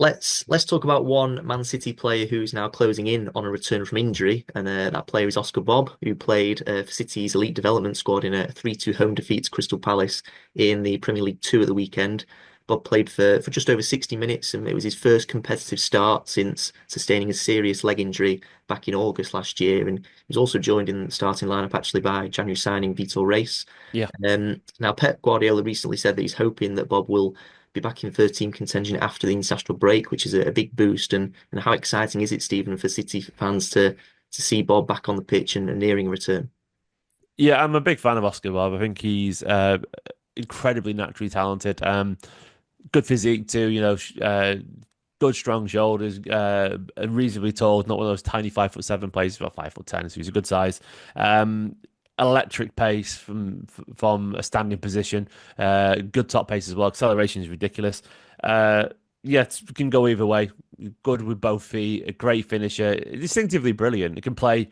Let's talk about one Man City player who's now closing in on a return from injury, and that player is Oscar Bobb, who played for City's elite development squad in a 3-2 home defeat to Crystal Palace in the Premier League Two at the weekend. Bob played for just over 60 minutes, and it was his first competitive start since sustaining a serious leg injury back in August last year. And he was also joined in the starting lineup actually by January signing Vitor Reis. Yeah. Now, Pep Guardiola recently said that he's hoping that Bob will be back in third team contention after the international break, which is a big boost. And how exciting is it, Stephen, for City fans to see Bob back on the pitch and nearing a return? Yeah, I'm a big fan of Oscar Bobb. I think he's incredibly naturally talented. Good physique too, good strong shoulders, and reasonably tall, not one of those tiny 5'7" players, about 5'10", so he's a good size. Um, Electric pace from a standing position, good top pace as well. Acceleration is ridiculous. Uh, yeah, can go either way. Good with both feet, a great finisher, distinctively brilliant. He can play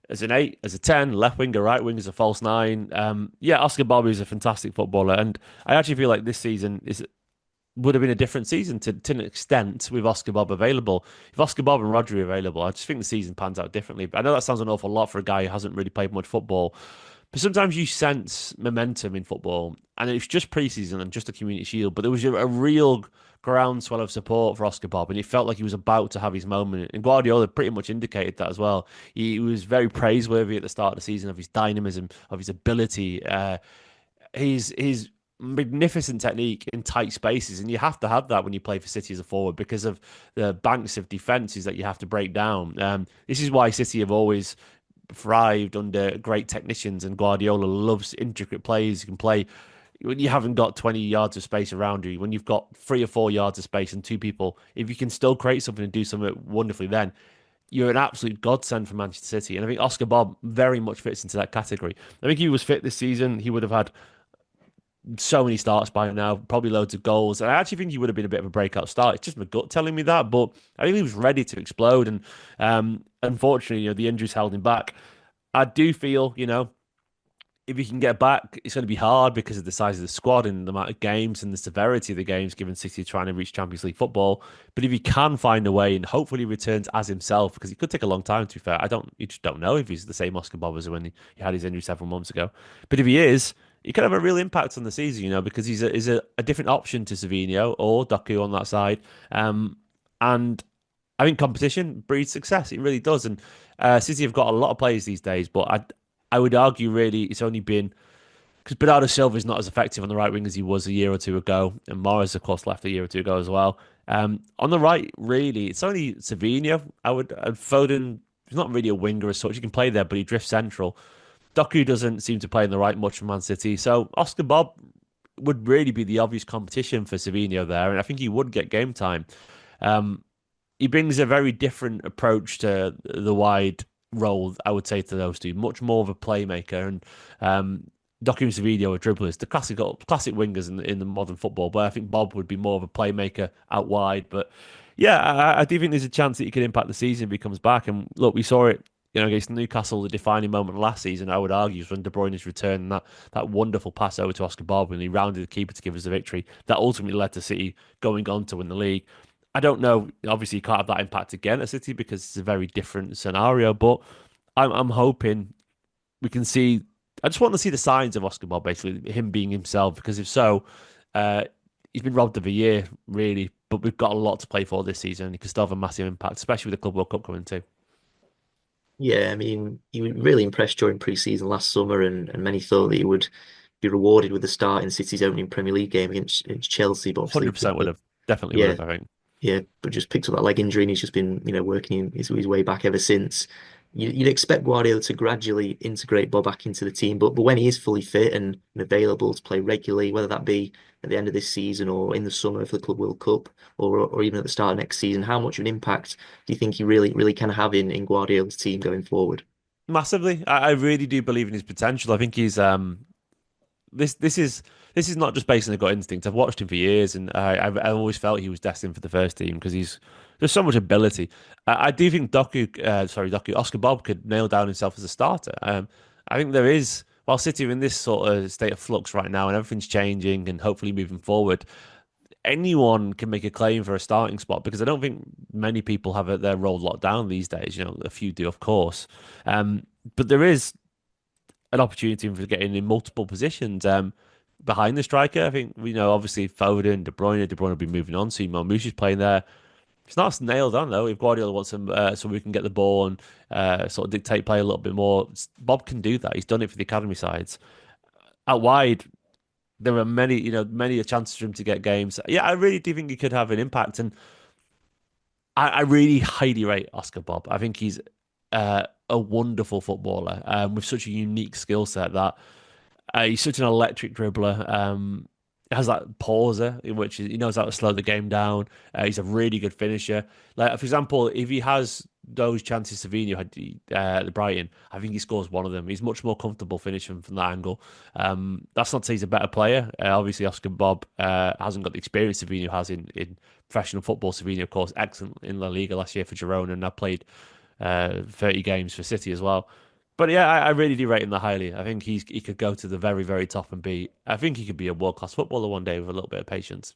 as an eight, as a 10, left wing, a right wing, as a false nine. Yeah, Oscar Bobby is a fantastic footballer, and I actually feel like this season is would have been a different season to an extent with Oscar Bobb available. If Oscar Bobb and Rodri are available, I just think the season pans out differently. But I know that sounds an awful lot for a guy who hasn't really played much football. But sometimes you sense momentum in football, and it's just preseason and just a community shield. But there was a real groundswell of support for Oscar Bobb, and it felt like he was about to have his moment. And Guardiola pretty much indicated that as well. He was very praiseworthy at the start of the season of his dynamism, of his ability. His magnificent technique in tight spaces, and you have to have that when you play for City as a forward because of the banks of defenses that you have to break down. This is why City have always thrived under great technicians, and Guardiola loves intricate plays. You can play when you haven't got 20 yards of space around you, when you've got 3 or 4 yards of space and two people, if you can still create something and do something wonderfully, then you're an absolute godsend for Manchester City. And I think Oscar Bobb very much fits into that category. I think if he was fit this season, he would have had so many starts by now, probably loads of goals. And I actually think he would have been a bit of a breakout start. It's just my gut telling me that, but I think he was ready to explode. And unfortunately, the injuries held him back. I do feel, if he can get back, it's going to be hard because of the size of the squad and the amount of games and the severity of the games, given City trying to reach Champions League football. But if he can find a way and hopefully returns as himself, because it could take a long time, to be fair. You just don't know if he's the same Oscar Bob as when he had his injury several months ago. But if he is, he could have a real impact on the season, because he's a different option to Savinho or Doku on that side. And I think competition breeds success. It really does. And City have got a lot of players these days, but I would argue really it's only been because Bernardo Silva is not as effective on the right wing as he was a year or two ago, and Morris, of course, left a year or two ago as well. On the right, really, it's only Savinho. Foden. He's not really a winger as such. He can play there, but he drifts central. Doku doesn't seem to play in the right much for Man City, so Oscar Bobb would really be the obvious competition for Savinho there, and I think he would get game time. Um, he brings a very different approach to the wide role, I would say, to those two. Much more of a playmaker, and Doku and Savinho are dribblers, the classic wingers in the modern football. But I think Bob would be more of a playmaker out wide. But yeah, I do think there's a chance that he could impact the season if he comes back. And look, we saw it. Against Newcastle, the defining moment last season, I would argue, was when De Bruyne's return and that wonderful pass over to Oscar Bobb when he rounded the keeper to give us the victory. That ultimately led to City going on to win the league. I don't know. Obviously, you can't have that impact again at City because it's a very different scenario. But I'm hoping we can see. I just want to see the signs of Oscar Bobb, basically him being himself. Because if so, uh, he's been robbed of a year, really. But we've got a lot to play for this season. He can still have a massive impact, especially with the Club World Cup coming too. Yeah, I mean, he was really impressed during pre-season last summer, and many thought that he would be rewarded with the start in City's opening Premier League game against Chelsea. But obviously, 100% would have, definitely would yeah, have. I think. yeah, but just picked up that leg injury, and he's just been, working his way back ever since. You'd expect Guardiola to gradually integrate Bob back into the team, but when he is fully fit and available to play regularly, whether that be at the end of this season or in the summer for the Club World Cup, or even at the start of next season, how much of an impact do you think he really can have in Guardiola's team going forward? Massively, I really do believe in his potential. I think he's this is not just based on a gut instinct. I've watched him for years, and I've always felt he was destined for the first team because there's so much ability. I do think Oscar Bobb could nail down himself as a starter. I think there is, while City are in this sort of state of flux right now, and everything's changing, and hopefully moving forward. anyone can make a claim for a starting spot because I don't think many people have their role locked down these days. A few do, of course. But there is an opportunity for getting in multiple positions. Behind the striker, I think obviously Foden, De Bruyne will be moving on. So Marmoush is playing there. It's not nailed on though. If Guardiola wants him, so we can get the ball and sort of dictate play a little bit more, Bob can do that. He's done it for the academy sides. Out wide, there are many chances for him to get games. Yeah, I really do think he could have an impact, and I really highly rate Oscar Bobb. I think he's a wonderful footballer with such a unique skill set that he's such an electric dribbler. Has that pauser in which he knows how to slow the game down. He's a really good finisher. Like for example, if he has those chances Savinho had at the Brighton, I think he scores one of them. He's much more comfortable finishing from that angle. That's not to say he's a better player. Obviously, Oscar Bobb hasn't got the experience Savinho has in professional football. Savinho, of course, excellent in La Liga last year for Girona, and I played 30 games for City as well. But yeah, I really do rate him that highly. I think he could go to the very, very top and I think he could be a world class footballer one day with a little bit of patience.